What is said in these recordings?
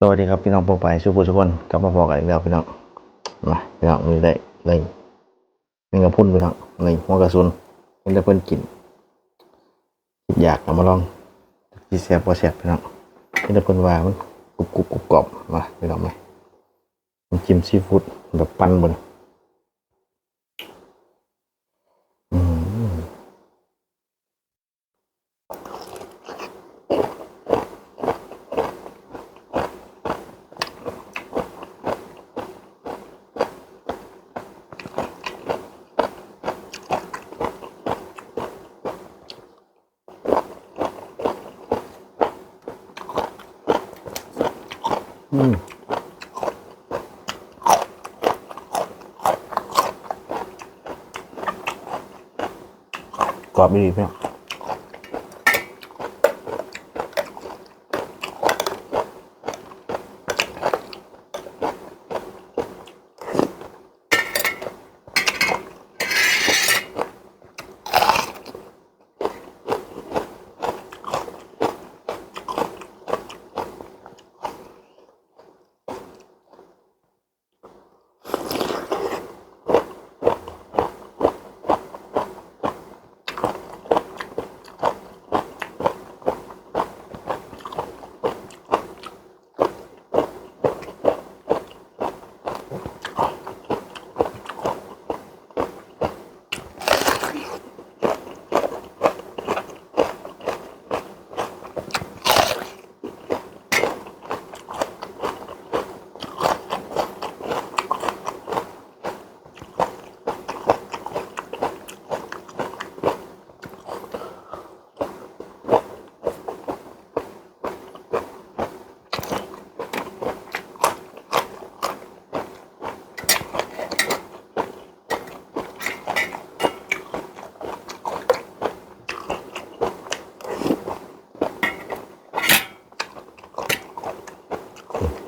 สวัสดีครับพี่น้องปองไปสุภูทุกคนกลับมาพอกันอีกแล้วพี่น้องมาพี่น้องนี่ได้เลยนี่กระพุ่นพี่น้องนี่หัวกระสุนเห็นแต่เพิ่นกินคิดอยากเอามาลองสิแซ่บบ่แซ่บพี่น้องเห็นแต่เพิ่นว่ามันกรุบๆกรอบๆมาพี่น้องมาจิ้มซีฟู้ดแบบปั่นบ่นี่กรอบดีพี่น้อง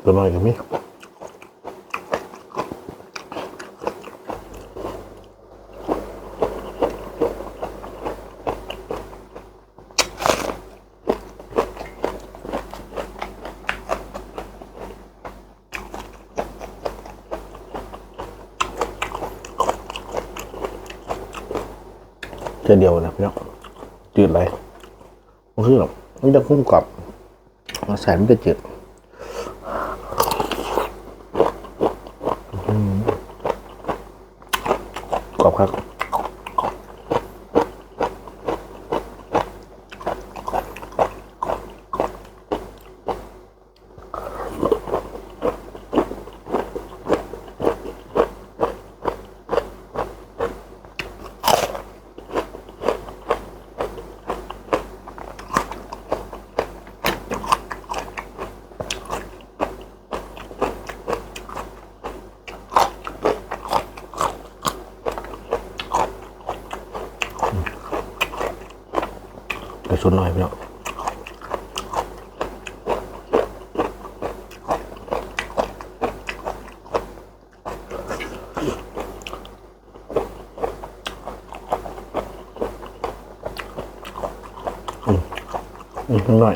ตัวน้อยก็มีเดียวนะพี่น้องจืดเลยมันคือแบบมันจะคุ้มกับแสนมันจะจืดกรอบครับส่วนน้อยพี่น้องน้อย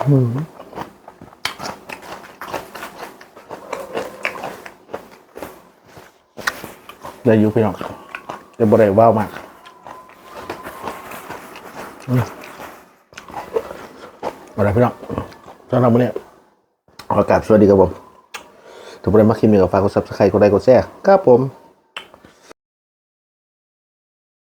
ได้อยู่พี่น้องจะบ่ได้ว้าวมากอะไรพี่น้องสำหรับวันนี้อากาศสวัสดีครับผมทุกคนมาคลิปนี้ก็ฝากกด Subscribe กดไลค์กดแชร์ครับผม